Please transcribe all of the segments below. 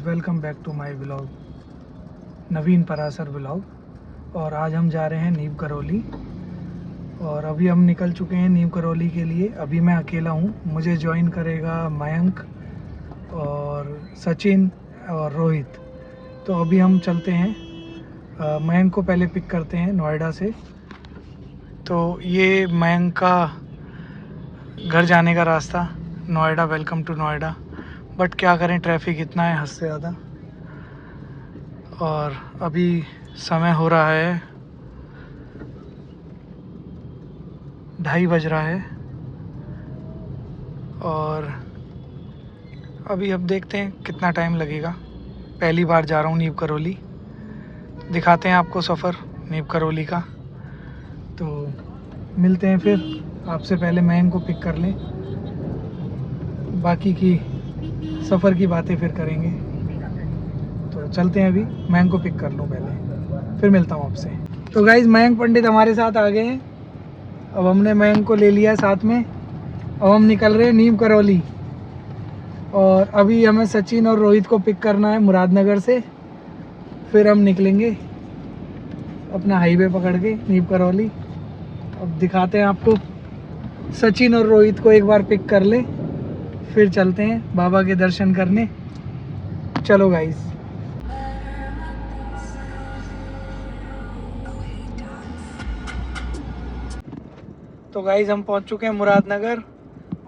Welcome back to my blog Naveen Parasar blog. और आज हम जा रहे हैं नीम करौली। और अभी हम निकल चुके हैं नीम करौली के लिए। अभी मैं अकेला हूँ, मुझे ज्वाइन करेगा मयंक और सचिन और रोहित। तो अभी हम चलते हैं। मयंक को पहले पिक करते हैं नोएडा से। तो ये मयंक का घर जाने का रास्ता, Noida. Welcome to Noida. But क्या करें, ट्रैफिक इतना है हद से ज़्यादा। और अभी समय हो रहा है 2:30 बज रहा है। और अभी अब देखते हैं कितना टाइम लगेगा। पहली बार जा रहा हूँ नीम करौली। दिखाते हैं आपको सफ़र नीम करौली का। तो मिलते हैं फिर। आपसे पहले मयंक को पिक कर लें, बाकी की सफ़र की बातें फिर करेंगे। तो चलते हैं, अभी मयंक को पिक कर लूँ पहले, फिर मिलता हूँ आपसे। तो गाइज़ मयंक पंडित हमारे साथ आ गए हैं। अब हमने मयंक को ले लिया है साथ में। अब हम निकल रहे हैं नीम करौली। और अभी हमें सचिन और रोहित को पिक करना है मुरादनगर से। फिर हम निकलेंगे अपना हाईवे पकड़ के नीम करौली। अब दिखाते हैं आपको। सचिन और रोहित को एक बार पिक कर ले, फिर चलते हैं बाबा के दर्शन करने। चलो गाइस। तो गाइस हम पहुंच चुके हैं मुरादनगर।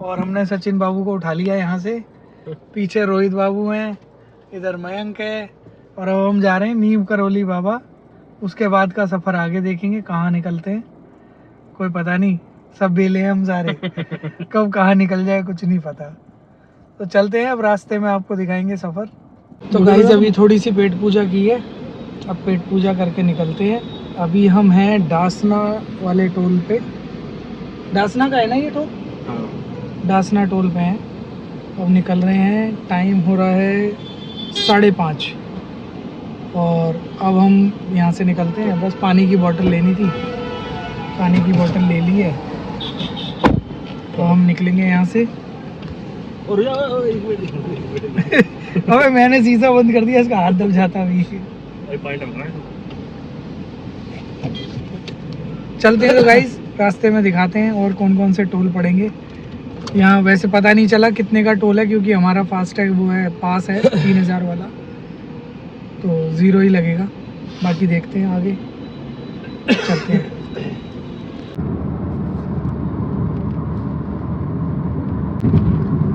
और हमने सचिन बाबू को उठा लिया यहाँ से। पीछे रोहित बाबू हैं, इधर मयंक है। और अब हम जा रहे हैं नीम करौली बाबा। उसके बाद का सफ़र आगे देखेंगे, कहाँ निकलते हैं कोई पता नहीं। सब बेले हैं हम सारे कब कहाँ निकल जाए कुछ नहीं पता। तो चलते हैं, अब रास्ते में आपको दिखाएंगे सफ़र। तो गाइस अभी थोड़ी सी पेट पूजा की है, अब पेट पूजा करके निकलते हैं। अभी हम हैं डासना वाले टोल पे। डासना का है ना ये टोल? हाँ। डासना टोल पे हैं। अब निकल रहे हैं। टाइम हो रहा है 5:30। और अब हम यहाँ से निकलते हैं। बस पानी की बोतल लेनी थी, पानी की बोतल ले ली है। तो हम निकलेंगे यहाँ से। अबे मैंने शीशा बंद कर दिया, इसका हाथ दब जाता भी। चलते हैं। तो गाइस रास्ते में दिखाते हैं और कौन कौन से टोल पड़ेंगे। यहाँ वैसे पता नहीं चला कितने का टोल है, क्योंकि हमारा फास्टैग वो है, पास है 3000 वाला, तो 0 ही लगेगा। बाकी देखते हैं आगे, चलते हैं।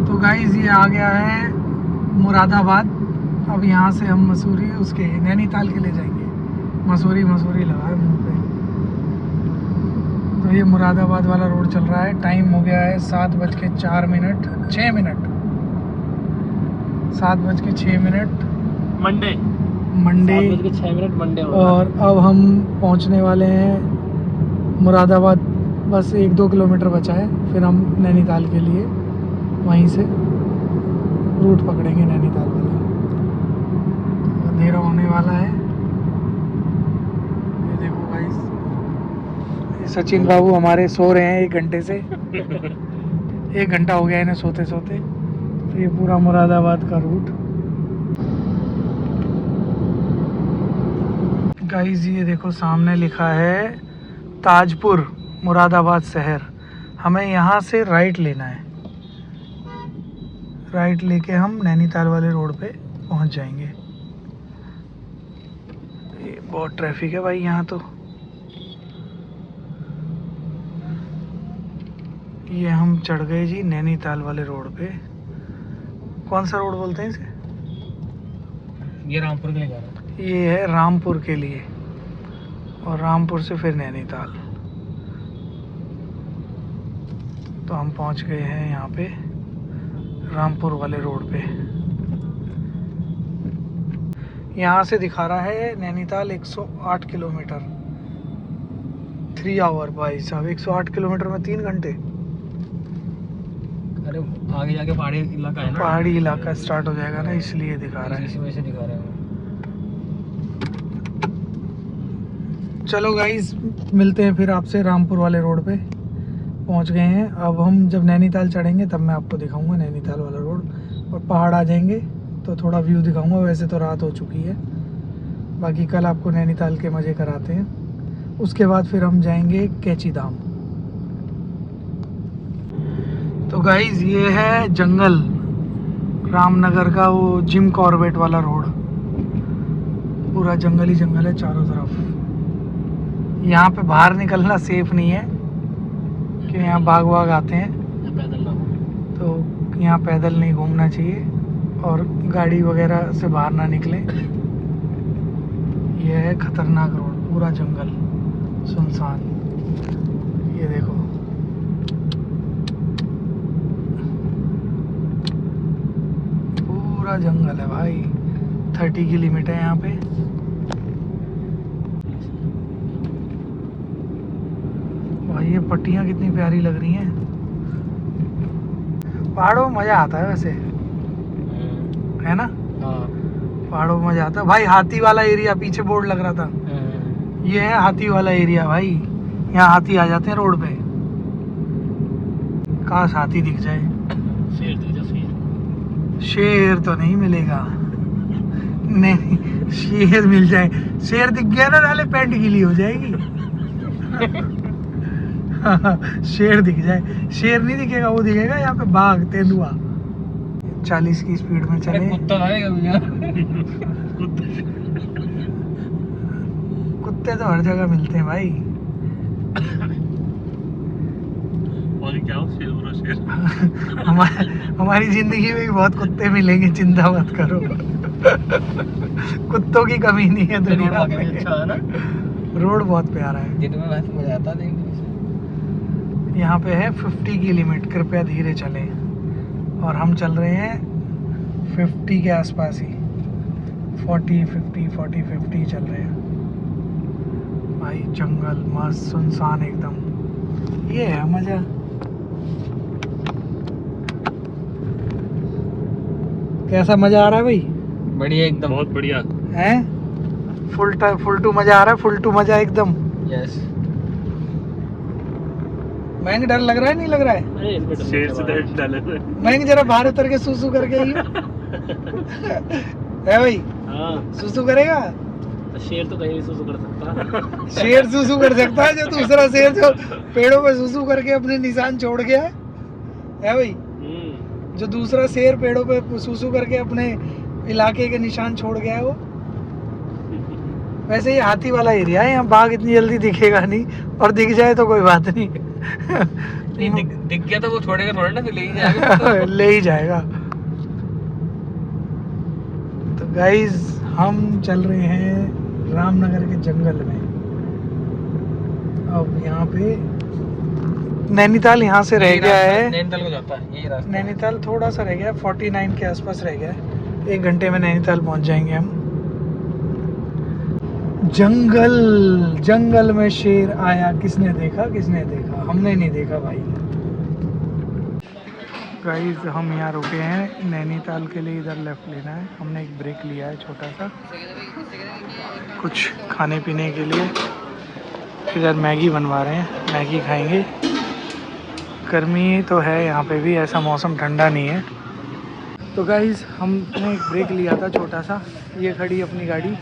तो गाइस ये आ गया है मुरादाबाद। अब यहाँ से हम मसूरी उसके नैनीताल के लिए जाएंगे। मसूरी लगा है मुँह पे। तो ये मुरादाबाद वाला रोड चल रहा है। टाइम हो गया है 7:06 7:06 मंडे 7:06 मंडे। और अब हम पहुंचने वाले हैं मुरादाबाद। बस 1-2 किलोमीटर बचा है, फिर हम नैनीताल के लिए वहीं से रूट पकड़ेंगे नैनीताल वाला। अंधेरा होने वाला है। ये देखो गाइस, सचिन बाबू हमारे सो रहे हैं 1 घंटे से 1 घंटा हो गया इन्हें सोते सोते। तो ये पूरा मुरादाबाद का रूट। गाइस ये देखो सामने लिखा है ताजपुर मुरादाबाद शहर। हमें यहाँ से राइट लेना है। राइट लेके हम नैनीताल वाले रोड पे पहुँच जाएंगे। ये बहुत ट्रैफिक है भाई यहाँ तो। ये हम चढ़ गए जी नैनीताल वाले रोड पे। कौन सा रोड बोलते हैं इसे? ये रामपुर के लिए जा रहा है। ये है रामपुर के लिए, और रामपुर से फिर नैनीताल। तो हम पहुंच गए हैं यहाँ पे रामपुर वाले रोड पे। यहाँ से दिखा रहा है नैनीताल 108 किलोमीटर 3 आवर। भाई साहब 108 किलोमीटर में 3 घंटे। अरे आगे जाके पहाड़ी इलाका है ना, पहाड़ी इलाका स्टार्ट हो जाएगा ना, इसलिए दिखा रहा है। इसी वजह से दिखा रहा है। चलो गाइस मिलते हैं फिर आपसे रामपुर वाले रोड पे। पहुंच गए हैं। अब हम जब नैनीताल चढ़ेंगे तब मैं आपको दिखाऊंगा नैनीताल वाला रोड। और पहाड़ आ जाएंगे तो थोड़ा व्यू दिखाऊंगा। वैसे तो रात हो चुकी है, बाकी कल आपको नैनीताल के मज़े कराते हैं। उसके बाद फिर हम जाएंगे कैची धाम। तो गाइज ये है जंगल, रामनगर का वो जिम कॉर्बेट वाला रोड। पूरा जंगल ही जंगल है चारों तरफ। यहाँ पे बाहर निकलना सेफ नहीं है कि यहाँ बाघ वाघ आते हैं, तो यहाँ पैदल नहीं घूमना चाहिए और गाड़ी वगैरह से बाहर ना निकले। ये है खतरनाक रोड, पूरा जंगल सुनसान। ये देखो, पूरा जंगल है भाई। 30 की लिमिट है यहाँ पे। भाई ये पट्टियाँ कितनी प्यारी लग रही हैं। पहाड़ों में मजा आता है वैसे, है ना? पहाड़ों में मजा आता है भाई। हाथी वाला एरिया पीछे बोर्ड लग रहा था, ये है हाथी वाला एरिया भाई। यहाँ हाथी आ जाते हैं रोड पे। काश हाथी दिख जाए। शेर दिख जाए। शेर तो नहीं मिलेगा, नहीं शेर मिल जाए। शेर दिख गया ना, नाले पैंट गीली हो जाएगी। शेर दिख जाए। शेर नहीं दिखेगा, वो दिखेगा यहाँ पे बाघ, तेंदुआ। 40 की स्पीड में चले। कुत्ता आएगा भैया। कुत्ते तो हर जगह मिलते हैं भाई। और क्या हो, शेर बोलो शेर। हमारी जिंदगी में भी बहुत कुत्ते मिलेंगे, चिंता मत करो। कुत्तों की कमी नहीं है दुनिया में। अच्छा है ना, रोड बहुत प्यारा है। जितने में मजा आता है देखने से। यहाँ पे है 50 की लिमिट, कृपया धीरे चलें। और हम चल रहे हैं 50 के आसपास ही, 40 50 चल रहे हैं भाई। जंगल मस्त सुनसान एकदम, ये है मजा। कैसा मजा आ रहा है भाई? बढ़िया एकदम, बहुत बढ़िया है। फुल टू मजा आ रहा है, फुल टू मजा एकदम। यस। मैं डर लग रहा है, नहीं लग रहा है? शेर से डर लग रहा है। मैं जरा बाहर उतर के सुसु करके आई हूँ। है भाई? हाँ, सुसु करेगा? शेर तो कहीं भी सुसु कर सकता। शेर सुसु कर सकता है, जो दूसरा शेर जो पेड़ों पे सुसु करके अपने निशान छोड़ गया है भाई। जो दूसरा शेर पेड़ों पे सुसु करके अपने इलाके के निशान छोड़ गया है वो। वैसे ये हाथी वाला एरिया है, यहाँ बाघ इतनी जल्दी दिखेगा नहीं, और दिख जाए तो कोई बात नहीं। दिख गया तो वो छोड़ेगा थोड़ा ना, फिर ले ही जाएगा। ले ही जाएगा। तो गाइज हम चल रहे हैं रामनगर के जंगल में। अब यहाँ पे नैनीताल यहाँ से रह गया है। नैनीताल को जाता है ये रास्ता। नैनीताल थोड़ा सा रह गया, 49 के आसपास रह गया है। 1 घंटे में नैनीताल पहुँच जाएंगे हम। जंगल में शेर आया, किसने देखा? हमने नहीं देखा भाई। गाइस हम यहाँ रुके हैं नैनीताल के लिए, इधर लेफ्ट लेना है। हमने एक ब्रेक लिया है छोटा सा, कुछ खाने पीने के लिए। इधर मैगी बनवा रहे हैं, मैगी खाएंगे। गर्मी तो है यहाँ पे भी, ऐसा मौसम ठंडा नहीं है। तो गाइस हमने एक ब्रेक लिया था छोटा सा, ये खड़ी अपनी गाड़ी,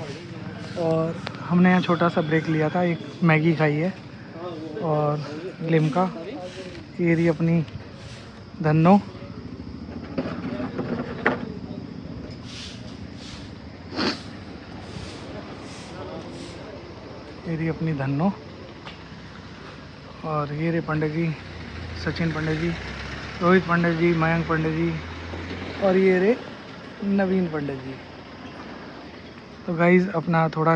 और हमने यहाँ छोटा सा ब्रेक लिया था। एक मैगी खाई है और लिम्का। ये रही अपनी धन्नो। ये रही अपनी धन्नो। और ये रहे पंडित जी, सचिन पंडित जी, रोहित पंडित जी, मयंक पंडित जी, और ये रहे नवीन पंडित जी। तो गाइज़ अपना थोड़ा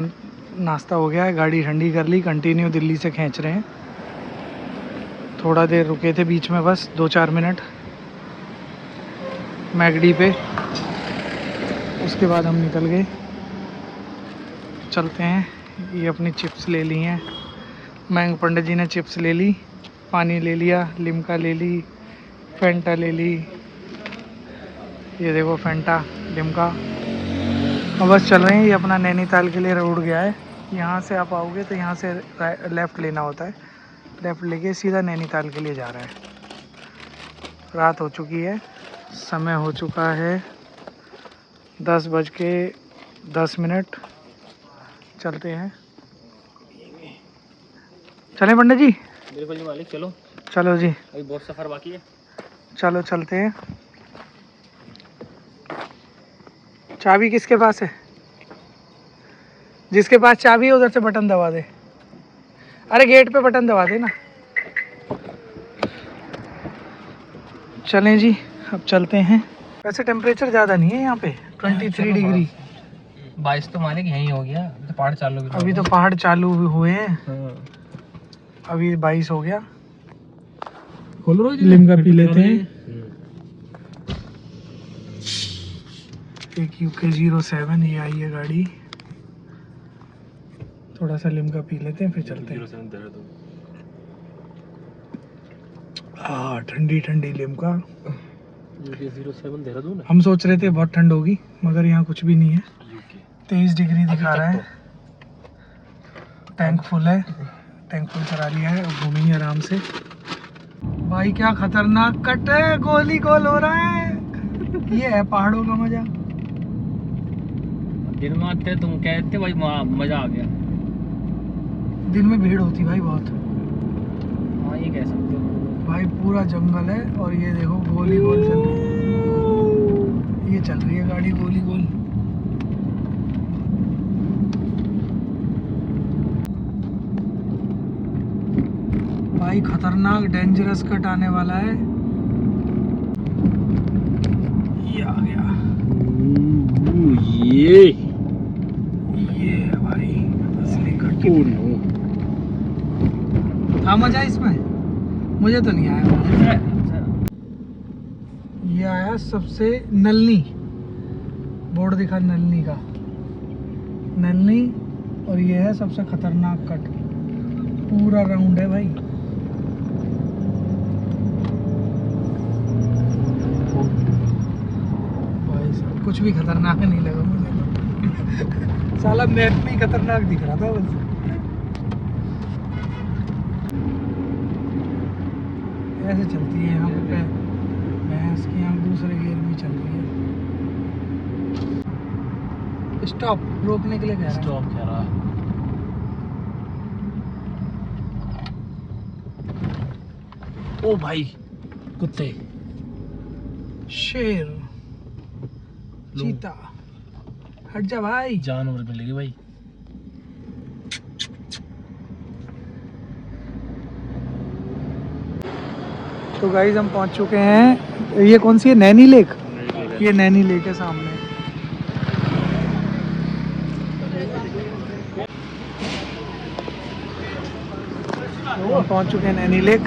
नाश्ता हो गया है, गाड़ी ठंडी कर ली, कंटिन्यू दिल्ली से खींच रहे हैं। थोड़ा देर रुके थे बीच में, बस 2-4 मिनट मैगडी पे, उसके बाद हम निकल गए। चलते हैं। ये अपनी चिप्स ले ली हैं, मयंक पंडित जी ने चिप्स ले ली, पानी ले लिया, लिम्का ले ली, फेंटा ले ली। ये देखो फेंटा, लिम्का। अब बस चल रहे हैं। ये अपना नैनीताल के लिए रोड गया है। यहाँ से आप आओगे तो यहाँ से लेफ़्ट लेना होता है, लेफ़्ट लेके सीधा नैनीताल के लिए जा रहा है। रात हो चुकी है, समय हो चुका है 10:10 चलते हैं। चलें पंडित जी? बिल्कुल जी मालिक, चलो। चलो जी, अभी बहुत सफर बाकी है। चलो चलते हैं। चाबी किसके पास है? जिसके पास चाबी है उधर से बटन दबा दे। अरे गेट पे बटन दबा दे ना। चलें जी, अब चलते हैं। वैसे टेम्परेचर ज़्यादा नहीं है यहाँ पे, 23 डिग्री। 22 तो मालिक यहीं हो गया, तो पहाड़ चालू भी अभी तो पहाड़ चालू भी हुए हैं। हाँ। अभी 22 हो गया। खोल रो लिम्का पी लेते हैं। एक UK 07 ये आई है गाड़ी। थोड़ा सा लिम्का पी लेते हैं फिर चलते हैं। हाँ, ठंडी ठंडी लिम्का। UK 07 देहरादून। हम सोच रहे थे बहुत ठंड होगी, मगर यहाँ कुछ भी नहीं है। 23 डिग्री दिखा रहा है। टैंक फुल है, टैंक फुल करा लिया है। अब घूमेंगे आराम से। भाई क्या खतरनाक कट है, गोली गोल हो रहा है। ये है पहाड़ों का मजा। दिन में आते तुम कहते भाई मजा आ गया। दिन में भीड़ होती भाई बहुत। हाँ ये कह सकते हो भाई पूरा जंगल है और ये देखो गोली गोल चल रही है। ये चल रही है गाड़ी गोली गोल। भाई खतरनाक डेंजरस कट आने वाला है। ये आ गया। ये है भाई असली कट। था मजा इसमें? मुझे तो नहीं आया। ये आया सबसे नलनी, बोर्ड दिखा नलनी का, नलनी। और ये है सबसे खतरनाक कट। पूरा राउंड है भाई। भाई साहब कुछ भी खतरनाक नहीं लगा मुझे तो। साला मैप में ही खतरनाक दिख रहा था बस। ऐसे चलती है यहाँ पे भैंस की आँख, दूसरे गियर में चल रही है। स्टॉप, रोकने के लिए कह रहा है। स्टॉप कह रहा। ओ भाई कुत्ते, शेर, चीता, हट जा भाई। जानवर मिलेगी भाई। तो गाइस हम पहुंच चुके हैं। ये कौन सी है? नैनी लेक। ये नैनी लेक है सामने। हम पहुंच चुके हैं नैनी लेक।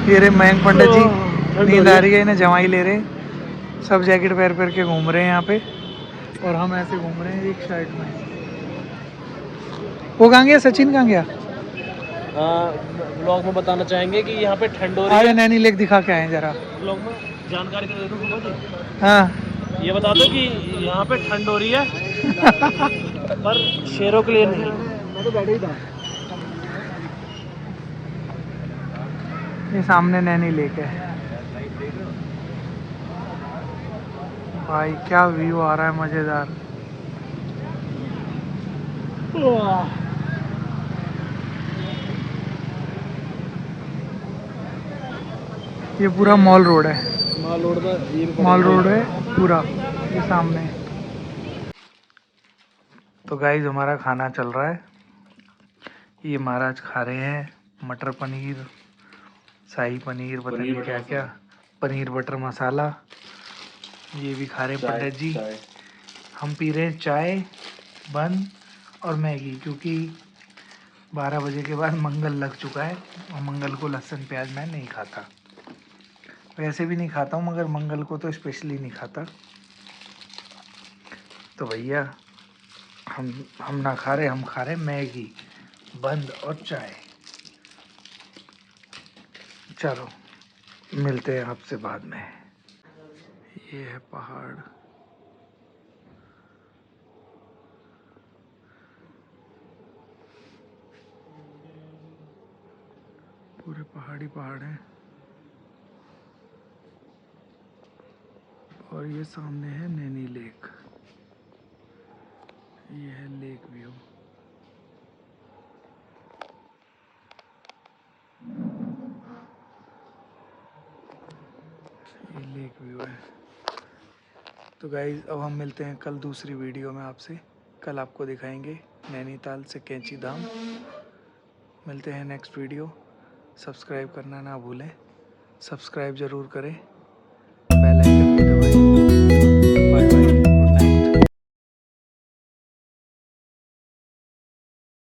ये रहे मयंक पंडित जी, नींद आ रही है इन्हें, जमाई ले रहे हैं। सब जैकेट पहन पहन के घूम रहे हैं यहाँ पे, और हम ऐसे घूम रहे हैं एक शर्ट में। वो कहाँ गया? सचिन कहाँ गया? ब्लॉग में बताना चाहेंगे कि यहाँ पे ठंड हो रही अरे है। नैनी लेक दिखा के आए जरा। ब्लॉग में जानकारी तो दे दूँ सुबह जी। हाँ ये बता दो कि यहाँ पे ठंड हो रही है पर शेरों के लिए नहीं। मैं तो बैठे ही था। ये सामने नैनी लेक है। भाई क्या व्यू आ रहा है मजेदार। ये पूरा मॉल रोड है। मॉल रोड है पूरा, ये सामने। तो गाइस हमारा खाना चल रहा है। ये महाराज खा रहे हैं मटर पनीर, शाही पनीर, पता नहीं क्या क्या, पनीर बटर मसाला। ये भी खा रहे हैं पंडित जी। हम पी रहे हैं चाय, बन और मैगी, क्योंकि 12 बजे के बाद मंगल लग चुका है और मंगल को लहसुन प्याज मैं नहीं खाता। वैसे भी नहीं खाता हूँ, मगर मंगल को तो स्पेशली नहीं खाता। तो भैया हम ना खा रहे, हम खा रहे मैगी, बंद और चाय। चलो मिलते हैं आपसे बाद में। ये है पहाड़। पूरे पहाड़ी पहाड़ हैं और ये सामने है नैनी लेक। ये है लेक व्यू। ये लेक व्यू है। तो गाइज अब हम मिलते हैं कल दूसरी वीडियो में आपसे। कल आपको दिखाएंगे नैनीताल से कैंची धाम। मिलते हैं नेक्स्ट वीडियो। सब्सक्राइब करना ना भूलें, सब्सक्राइब ज़रूर करें, बेल आइकन भी दबाएं।